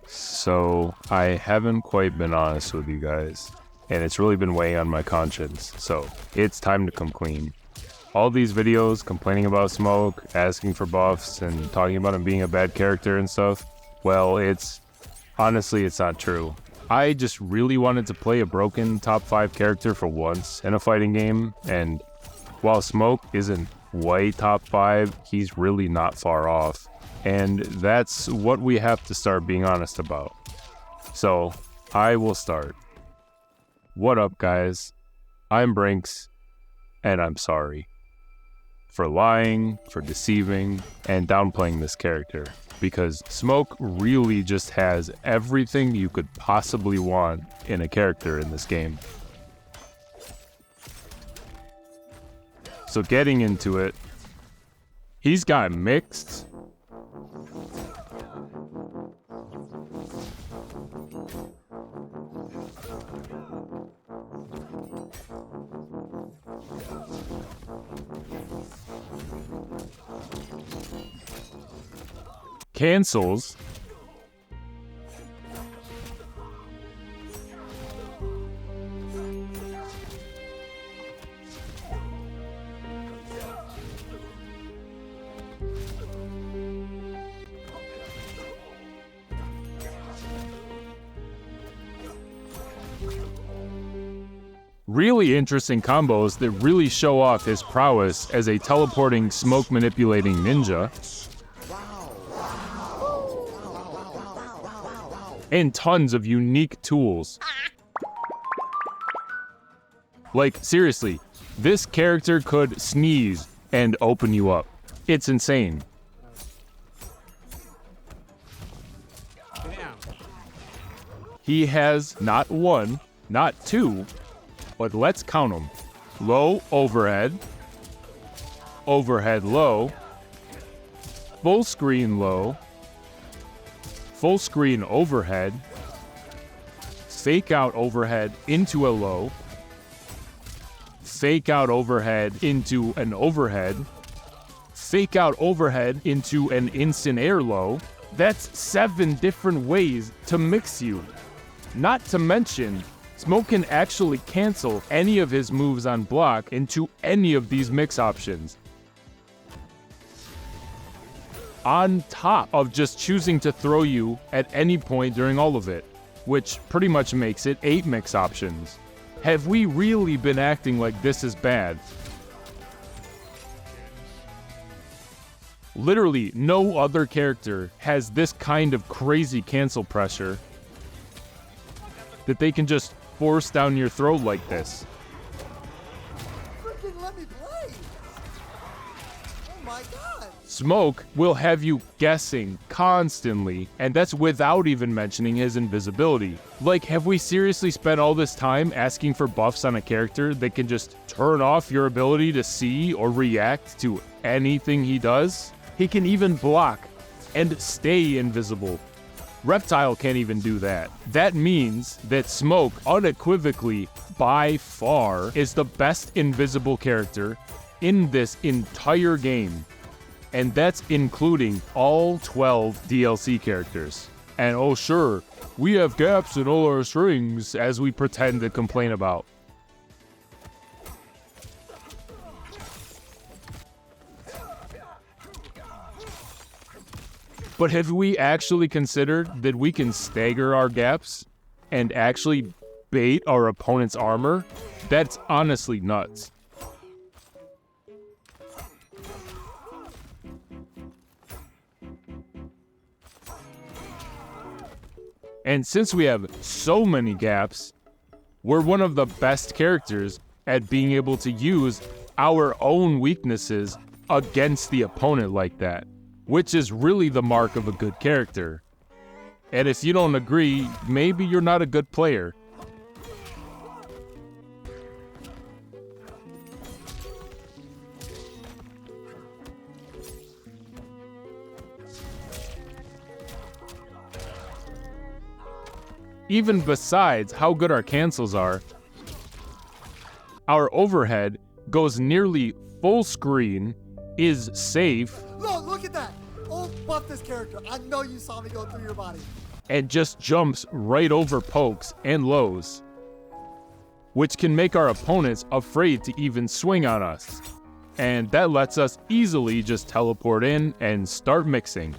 So I haven't quite been honest with you guys, and it's really been weighing on my conscience, so it's time to come clean. All these videos complaining about Smoke, asking for buffs, and talking about him being a bad character and stuff, well, honestly, it's not true. I just really wanted to play a broken top 5 character for once in a fighting game, and while Smoke isn't way top 5, he's really not far off. And that's what we have to start being honest about. So, I will start. What up, guys? I'm Brinks, and I'm sorry for lying, for deceiving, and downplaying this character, because Smoke really just has everything you could possibly want in a character in this game. So getting into it, he's got mixed, cancels, really interesting combos that really show off his prowess as a teleporting, smoke manipulating ninja, and tons of unique tools. Like, seriously, this character could sneeze and open you up. It's insane. He has not one, not two, but let's count them. Low overhead, overhead low, full screen low, full screen overhead, fake out overhead into a low, fake out overhead into an overhead, fake out overhead into an instant air low. That's 7 different ways to mix you. Not to mention, Smoke can actually cancel any of his moves on block into any of these mix options, on top of just choosing to throw you at any point during all of it, which pretty much makes it 8 mix options. Have we really been acting like this is bad? Literally, no other character has this kind of crazy cancel pressure that they can just force down your throat like this. Freaking let me play! Oh my god! Smoke will have you guessing constantly, and that's without even mentioning his invisibility. Like, have we seriously spent all this time asking for buffs on a character that can just turn off your ability to see or react to anything he does? He can even block and stay invisible. Reptile can't even do that. That means that Smoke unequivocally, by far, is the best invisible character in this entire game. And that's including all 12 DLC characters. And oh sure, we have gaps in all our strings, as we pretend to complain about. But have we actually considered that we can stagger our gaps and actually bait our opponent's armor? That's honestly nuts. And since we have so many gaps, we're one of the best characters at being able to use our own weaknesses against the opponent like that, which is really the mark of a good character. And if you don't agree, maybe you're not a good player. Even besides how good our cancels are, our overhead goes nearly full screen, is safe, Look at that! Oh my buffed this character. I know you saw me go through your body. And just jumps right over pokes and lows, which can make our opponents afraid to even swing on us. And that lets us easily just teleport in and start mixing.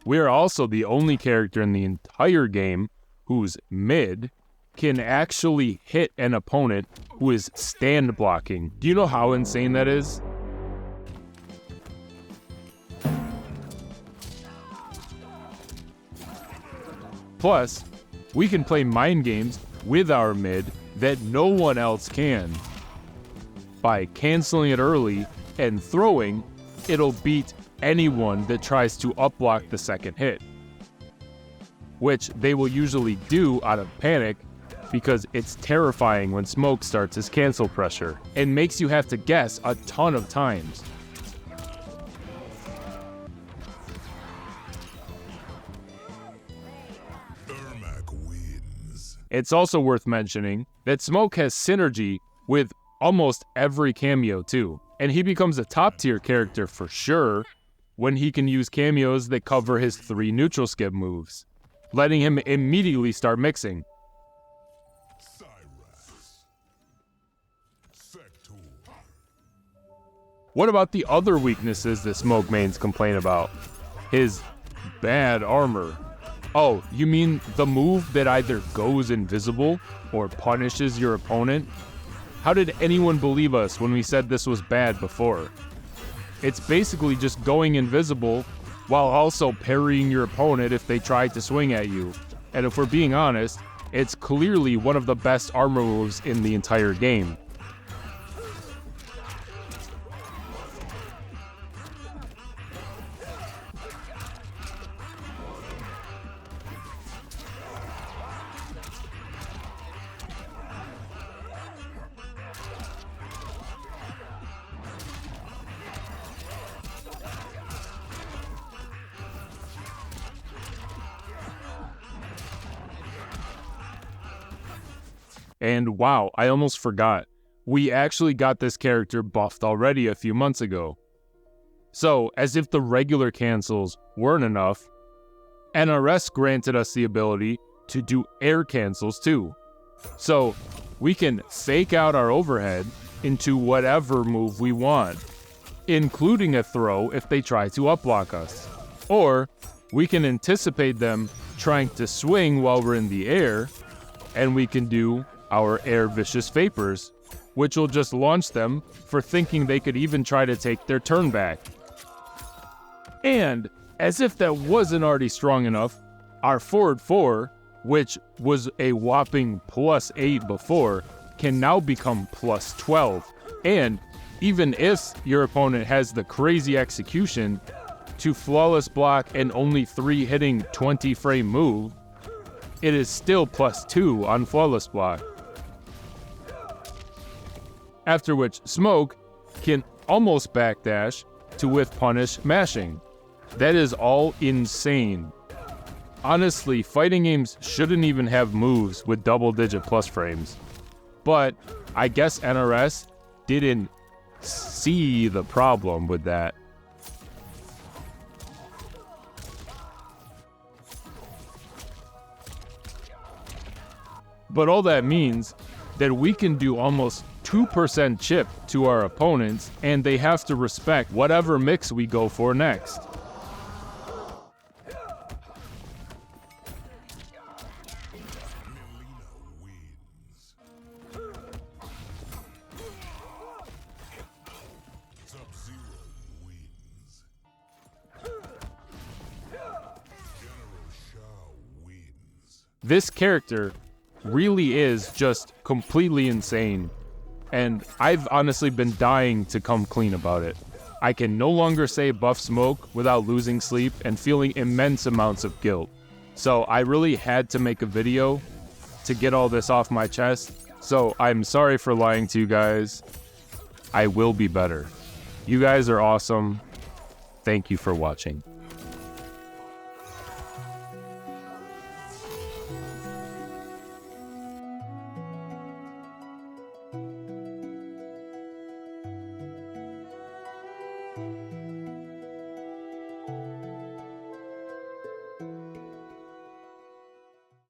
We are also the only character in the entire game whose mid can actually hit an opponent who is stand blocking. Do you know how insane that is? Plus, we can play mind games with our mid that no one else can. By canceling it early and throwing, it'll beat anyone that tries to up-block the second hit, which they will usually do out of panic because it's terrifying when smoke starts his cancel pressure and makes you have to guess a ton of times. It's also worth mentioning that Smoke has synergy with almost every Kameo too, and he becomes a top tier character for sure when he can use cameos that cover his 3 neutral skip moves, letting him immediately start mixing. What about the other weaknesses that Smoke mains complain about? His bad armor. Oh, you mean the move that either goes invisible or punishes your opponent? How did anyone believe us when we said this was bad before? It's basically just going invisible while also parrying your opponent if they try to swing at you. And if we're being honest, it's clearly one of the best armor moves in the entire game. And wow, I almost forgot. We actually got this character buffed already a few months ago. So, as if the regular cancels weren't enough, NRS granted us the ability to do air cancels too. So, we can fake out our overhead into whatever move we want, including a throw if they try to up-block us. Or, we can anticipate them trying to swing while we're in the air, and we can do our air vicious vapors, which will just launch them for thinking they could even try to take their turn back. And, as if that wasn't already strong enough, our forward 4, which was a whopping +8 before, can now become +12. And even if your opponent has the crazy execution to flawless block an only 3 hitting 20 frame move, it is still +2 on flawless block. After which Smoke can almost backdash to with punish mashing. That is all insane. Honestly, fighting games shouldn't even have moves with double-digit plus frames. But I guess NRS didn't see the problem with that. But all that means that we can do almost 2% chip to our opponents, and they have to respect whatever mix we go for next. This character really is just completely insane, and I've honestly been dying to come clean about it. I can no longer say buff Smoke without losing sleep and feeling immense amounts of guilt. So I really had to make a video to get all this off my chest, so I'm sorry for lying to you guys. I will be better. You guys are awesome. Thank you for watching.